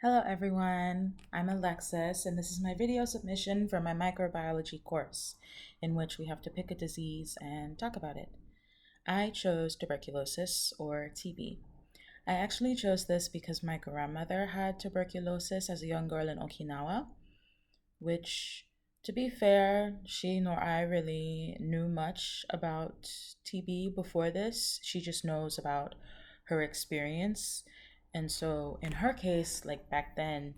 Hello everyone, I'm Alexis and this is my video submission for my microbiology course in which we have to pick a disease and talk about it. I chose tuberculosis or TB. I actually chose this because my grandmother had tuberculosis as a young girl in Okinawa, which, to be fair, she nor I really knew much about TB before this. She just knows about her experience. And so, in her case, like back then,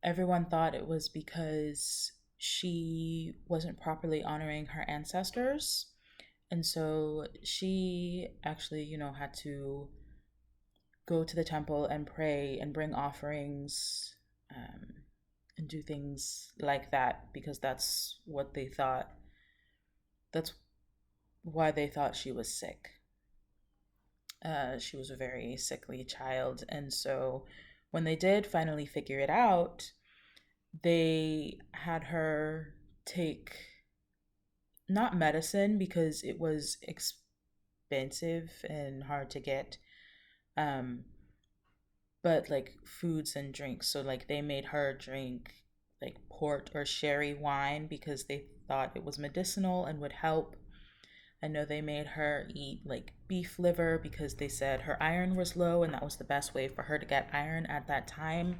everyone thought it was because she wasn't properly honoring her ancestors. And so she actually, had to go to the temple and pray and bring offerings and do things like that because that's what they thought. That's why they thought she was sick. She was a very sickly child. And so when they did finally figure it out, they had her take not medicine because it was expensive and hard to get, um, but like foods and drinks. So like they made her drink like port or sherry wine because they thought it was medicinal and would help. I know they made her eat like beef liver because they said her iron was low and that was the best way for her to get iron at that time.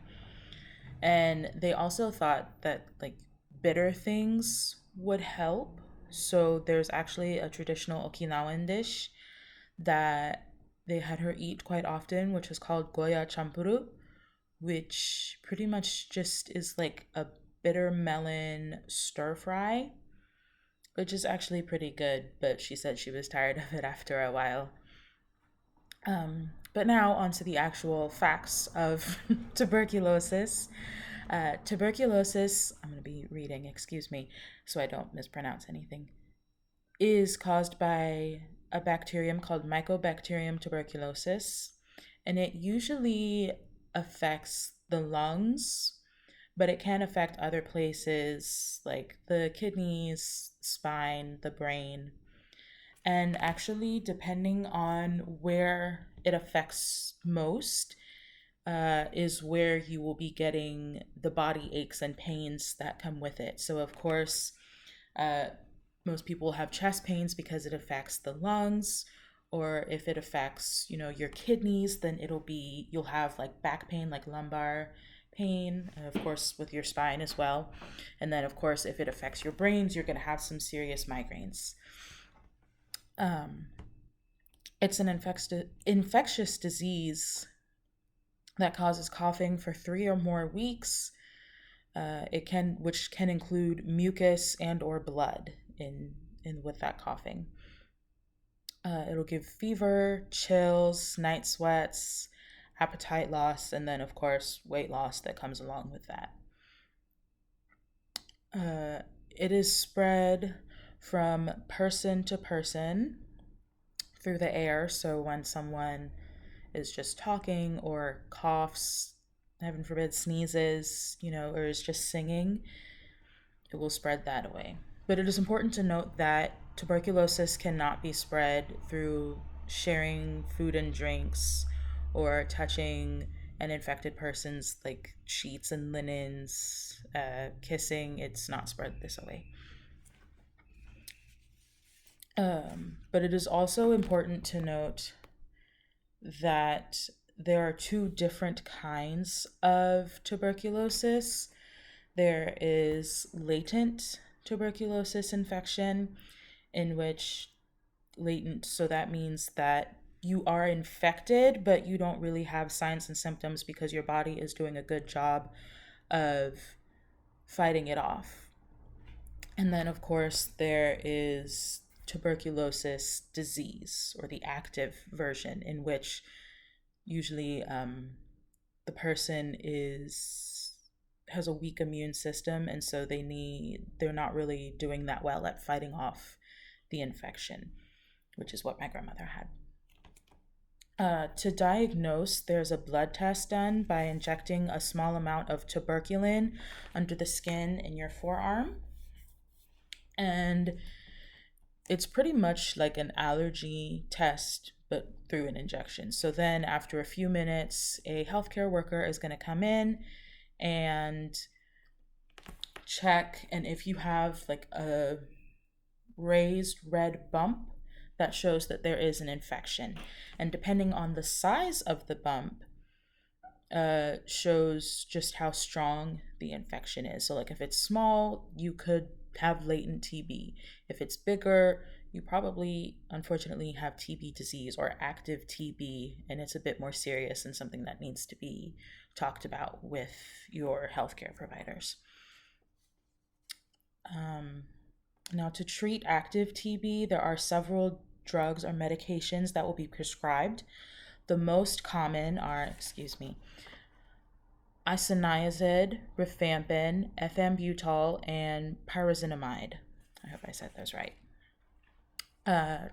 And they also thought that like bitter things would help. So there's actually a traditional Okinawan dish that they had her eat quite often, which is called Goya champuru, which pretty much just is like a bitter melon stir fry, which is actually pretty good, but she said she was tired of it after a while. But now on to the actual facts of tuberculosis. Tuberculosis, I'm going to be reading, excuse me, so I don't mispronounce anything, is caused by a bacterium called Mycobacterium tuberculosis, and it usually affects the lungs, but it can affect other places like the kidneys, spine, the brain. And actually, depending on where it affects most, is where you will be getting the body aches and pains that come with it. So, of course, uh, most people have chest pains because it affects the lungs, or if it affects, your kidneys, then you'll have like back pain, like lumbar pain, and of course, with your spine as well. And then, of course, if it affects your brains, you're going to have some serious migraines. Um, it's an infectious disease that causes coughing for 3 or more weeks. Which can include mucus and or blood in with that coughing. It'll give fever, chills, night sweats, appetite loss, and then of course weight loss that comes along with that. It is spread from person to person through the air. So when someone is just talking or coughs, heaven forbid, sneezes, or is just singing, it will spread that away. But it is important to note that tuberculosis cannot be spread through sharing food and drinks or touching an infected person's like sheets and linens, kissing. It's not spread this way. But it is also important to note that there are two different kinds of tuberculosis. There is latent tuberculosis infection, in which so that means that you are infected, but you don't really have signs and symptoms because your body is doing a good job of fighting it off. And then, of course, there is tuberculosis disease, or the active version, in which usually the person has a weak immune system, and so they're not really doing that well at fighting off the infection, which is what my grandmother had. To diagnose, there's a blood test done by injecting a small amount of tuberculin under the skin in your forearm. And it's pretty much like an allergy test, but through an injection. So then, after a few minutes, a healthcare worker is going to come in and check. And if you have like a raised red bump, that shows that there is an infection. And depending on the size of the bump, shows just how strong the infection is. So, like if it's small, you could have latent TB. If it's bigger, you probably, unfortunately, have TB disease or active TB, and it's a bit more serious and something that needs to be talked about with your healthcare providers. Now, to treat active TB, there are several drugs or medications that will be prescribed. The most common are, isoniazid, rifampin, ethambutol, and pyrazinamide. I hope I said those right.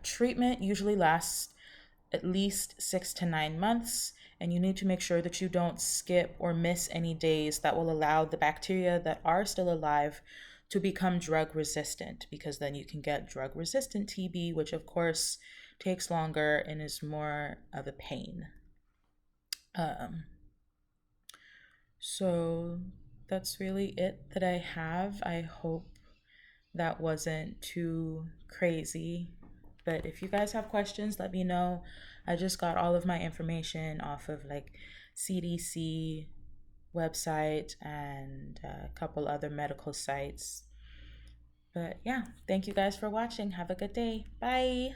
Treatment usually lasts at least 6 to 9 months, and you need to make sure that you don't skip or miss any days that will allow the bacteria that are still alive to become drug resistant, because then you can get drug resistant TB, which of course takes longer and is more of a pain. So that's really it that I have. I hope that wasn't too crazy. But if you guys have questions, let me know. I just got all of my information off of like CDC website and a couple other medical sites. But yeah, thank you guys for watching. Have a good day. Bye.